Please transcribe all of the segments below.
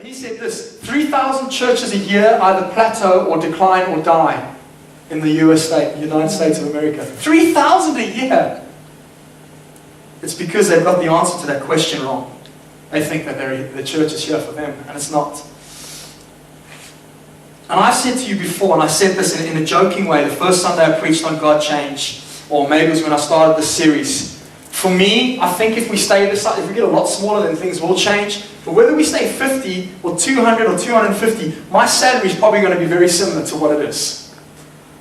he said this: 3,000 churches a year either plateau or decline or die in the United States of America. 3,000 a year. It's because they've got the answer to that question wrong. They think that the church is here for them, and it's not. And I've said to you before, and I said this in a joking way, the first Sunday I preached on God Change, or maybe it was when I started this series. For me, I think if we stay this size, if we get a lot smaller, then things will change. But whether we stay 50 or 200 or 250, my salary is probably going to be very similar to what it is.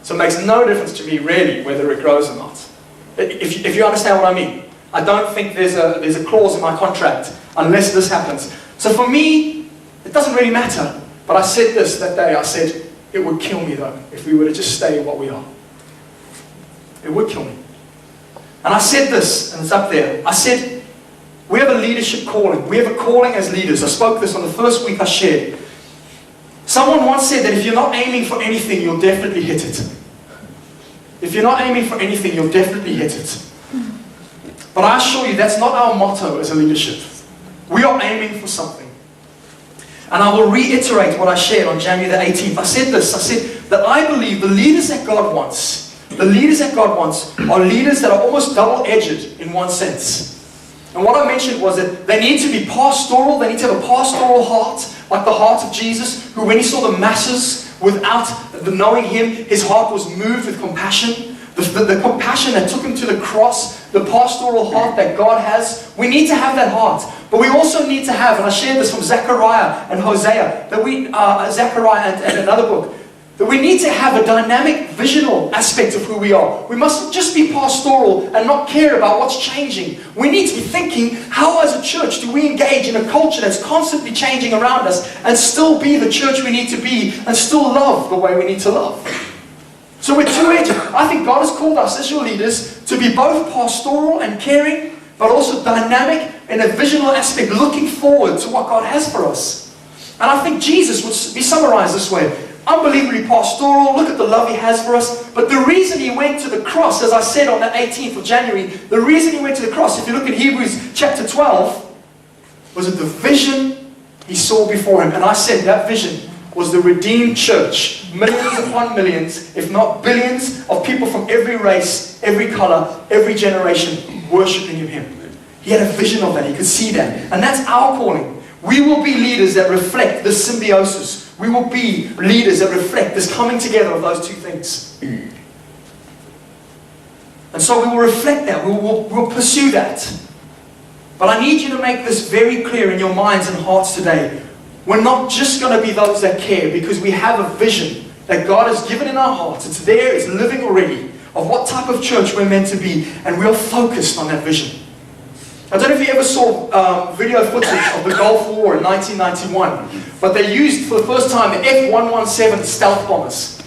So it makes no difference to me, really, whether it grows or not. If you understand what I mean. I don't think there's a clause in my contract unless this happens. So for me, it doesn't really matter. But I said this that day. I said, it would kill me though, if we were to just stay what we are. It would kill me. And I said this, and it's up there. I said, we have a leadership calling. We have a calling as leaders. I spoke this on the first week I shared. Someone once said that if you're not aiming for anything, you'll definitely hit it. If you're not aiming for anything, you'll definitely hit it. But I assure you, that's not our motto as a leadership. We are aiming for something. And I will reiterate what I shared on January the 18th. I said this. I said that I believe the leaders that God wants, are leaders that are almost double-edged in one sense. And what I mentioned was that they need to be pastoral. They need to have a pastoral heart, like the heart of Jesus, who when he saw the masses without knowing him, his heart was moved with compassion. The compassion that took him to the cross, the pastoral heart that God has, we need to have that heart. But we also need to have, and I shared this from Zechariah and Hosea, that Zechariah and another book, that we need to have a dynamic, visional aspect of who we are. We mustn't just be pastoral and not care about what's changing. We need to be thinking, how as a church do we engage in a culture that's constantly changing around us and still be the church we need to be and still love the way we need to love? So we're two-edged. I think God has called us as your leaders to be both pastoral and caring, but also dynamic in a visional aspect, looking forward to what God has for us. And I think Jesus would be summarized this way: unbelievably pastoral, look at the love he has for us. But the reason he went to the cross, as I said on the 18th of January, the reason he went to the cross, if you look at Hebrews chapter 12, was that the vision he saw before him. And I said that vision was the redeemed church. Millions upon millions, if not billions, of people from every race, every color, every generation worshiping him. He had a vision of that. He could see that. And that's our calling. We will be leaders that reflect this symbiosis. We will be leaders that reflect this coming together of those two things. And so we will reflect that. We'll pursue that. But I need you to make this very clear in your minds and hearts today. We're not just going to be those that care, because we have a vision that God has given in our hearts. It's there, it's living already, of what type of church we're meant to be, and we're focused on that vision. I don't know if you ever saw video footage of the Gulf War in 1991, but they used for the first time the F-117 stealth bombers.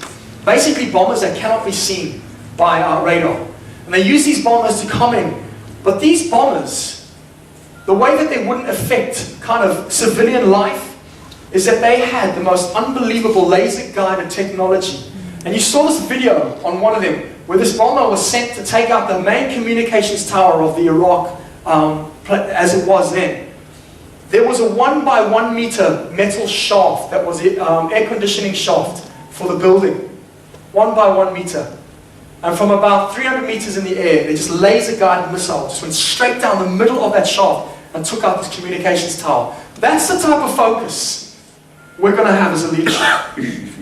Basically bombers that cannot be seen by radar. And they used these bombers to come in. But these bombers, the way that they wouldn't affect kind of civilian life is that they had the most unbelievable laser-guided technology. And you saw this video on one of them, where this bomber was sent to take out the main communications tower of the Iraq as it was then. There was a 1 by 1 meter metal shaft that was air conditioning shaft for the building. 1 by 1 meter. And from about 300 meters in the air, they just laser-guided missile just went straight down the middle of that shaft and took out this communications tower. That's the type of focus we're going to have as a leadership.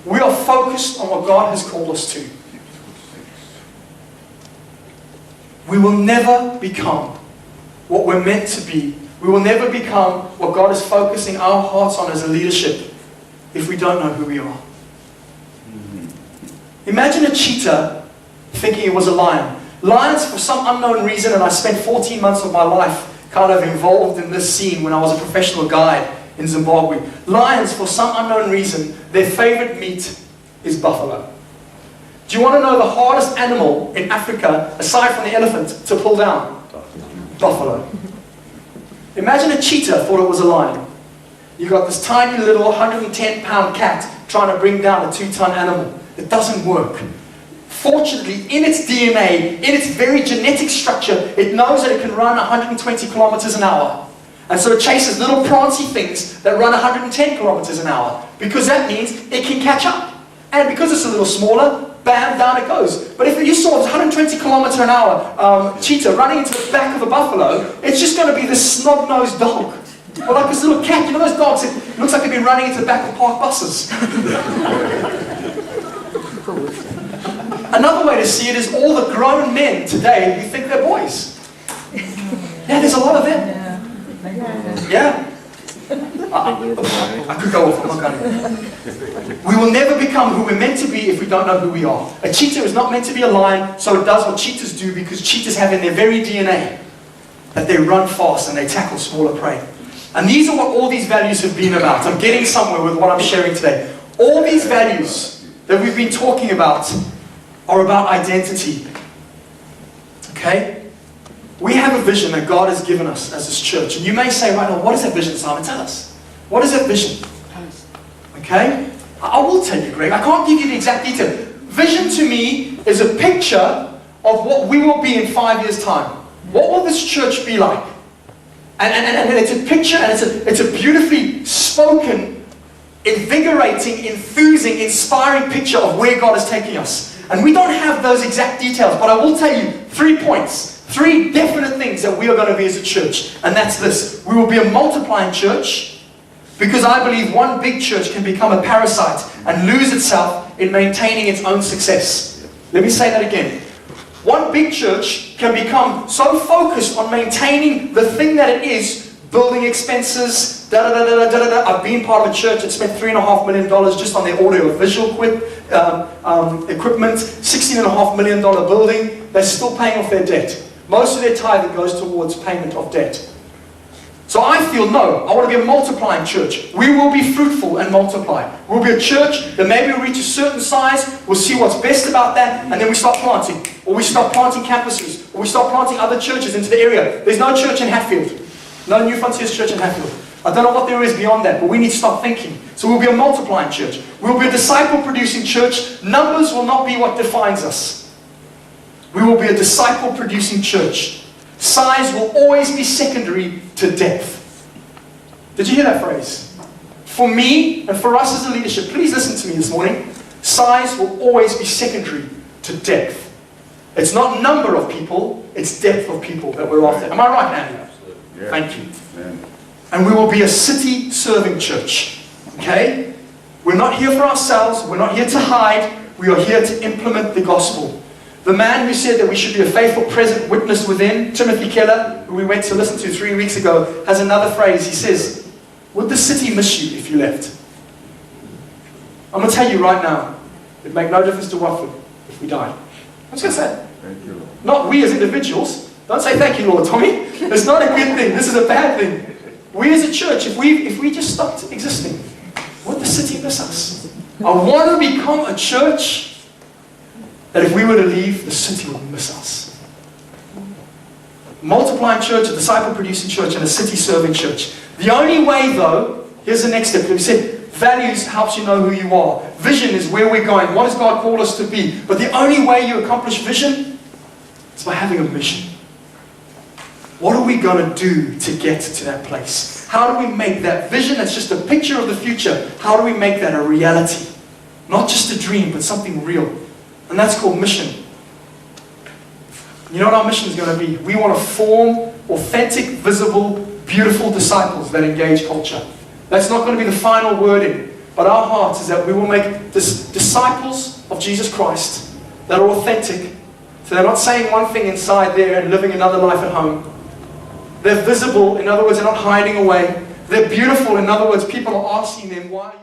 We are focused on what God has called us to. We will never become what we're meant to be. We will never become what God is focusing our hearts on as a leadership if we don't know who we are. Imagine a cheetah thinking it was a lion. Lions, for some unknown reason, and I spent 14 months of my life kind of involved in this scene when I was a professional guide in Zimbabwe. Lions, for some unknown reason, their favorite meat is buffalo. Do you want to know the hardest animal in Africa, aside from the elephant, to pull down? Buffalo. Imagine a cheetah thought it was a lion. You've got this tiny little 110-pound cat trying to bring down a 2-ton animal. It doesn't work. Fortunately, in its DNA, in its very genetic structure, it knows that it can run 120 kilometers an hour. And so it chases little prancy things that run 110 kilometers an hour, because that means it can catch up. And because it's a little smaller, bam, down it goes. But if you saw a 120 kilometer an hour cheetah running into the back of a buffalo, it's just going to be this snub-nosed dog. Or like this little cat. You know those dogs, it looks like they've been running into the back of park buses. Another way to see it is all the grown men today who think they're boys. Yeah, there's a lot of them. Yeah. I could go off, I'm not going to. We will never become who we're meant to be if we don't know who we are. A cheetah is not meant to be a lion, so it does what cheetahs do, because cheetahs have in their very DNA that they run fast and they tackle smaller prey. And these are what all these values have been about. I'm getting somewhere with what I'm sharing today. All these values that we've been talking about are about identity. Okay? We have a vision that God has given us as this church. And you may say, right now, what is that vision, Simon? Tell us. What is that vision? Okay? I will tell you, Greg. I can't give you the exact detail. Vision to me is a picture of what we will be in 5 years' time. What will this church be like? And it's a picture, and it's a beautifully spoken, invigorating, enthusing, inspiring picture of where God is taking us. And we don't have those exact details, but I will tell you 3 points. 3 definite things that we are going to be as a church. And that's this. We will be a multiplying church, because I believe one big church can become a parasite and lose itself in maintaining its own success. Let me say that again. One big church can become so focused on maintaining the thing that it is, building expenses, da-da-da-da-da-da-da. I've been part of a church that spent $3.5 million just on their audio-visual equipment, $16.5 million building. They're still paying off their debt. Most of their tithe goes towards payment of debt. So I feel, no, I want to be a multiplying church. We will be fruitful and multiply. We'll be a church that maybe will reach a certain size, we'll see what's best about that, and then we start planting. Or we start planting campuses, or we start planting other churches into the area. There's no church in Hatfield. No New Frontiers church in Hatfield. I don't know what there is beyond that, but we need to start thinking. So we'll be a multiplying church. We'll be a disciple-producing church. Numbers will not be what defines us. We will be a disciple-producing church. Size will always be secondary to depth. Did you hear that phrase? For me and for us as a leadership, please listen to me this morning. Size will always be secondary to depth. It's not number of people, it's depth of people that we're after. Am I right, Andy? Yeah. Thank you. Amen. And we will be a city-serving church. Okay? We're not here for ourselves. We're not here to hide. We are here to implement the gospel. The man who said that we should be a faithful, present witness within, Timothy Keller, who we went to listen to 3 weeks ago, has another phrase. He says, would the city miss you if you left? I'm going to tell you right now, it'd make no difference to Watford if we died. I'm just going to say it. Thank you, Lord. Not we as individuals. Don't say thank you, Lord, Tommy. It's not a good thing. This is a bad thing. We as a church, if we just stopped existing, would the city miss us? I want to become a church that if we were to leave, the city would miss us. Multiplying church, a disciple-producing church, and a city-serving church. The only way, though, here's the next step. We said, values helps you know who you are. Vision is where we're going. What does God call us to be? But the only way you accomplish vision is by having a mission. What are we going to do to get to that place? How do we make that vision that's just a picture of the future, how do we make that a reality? Not just a dream, but something real. And that's called mission. You know what our mission is going to be? We want to form authentic, visible, beautiful disciples that engage culture. That's not going to be the final wording, but our heart is that we will make disciples of Jesus Christ that are authentic. So they're not saying one thing inside there and living another life at home. They're visible, in other words, they're not hiding away. They're beautiful, in other words, people are asking them, why are you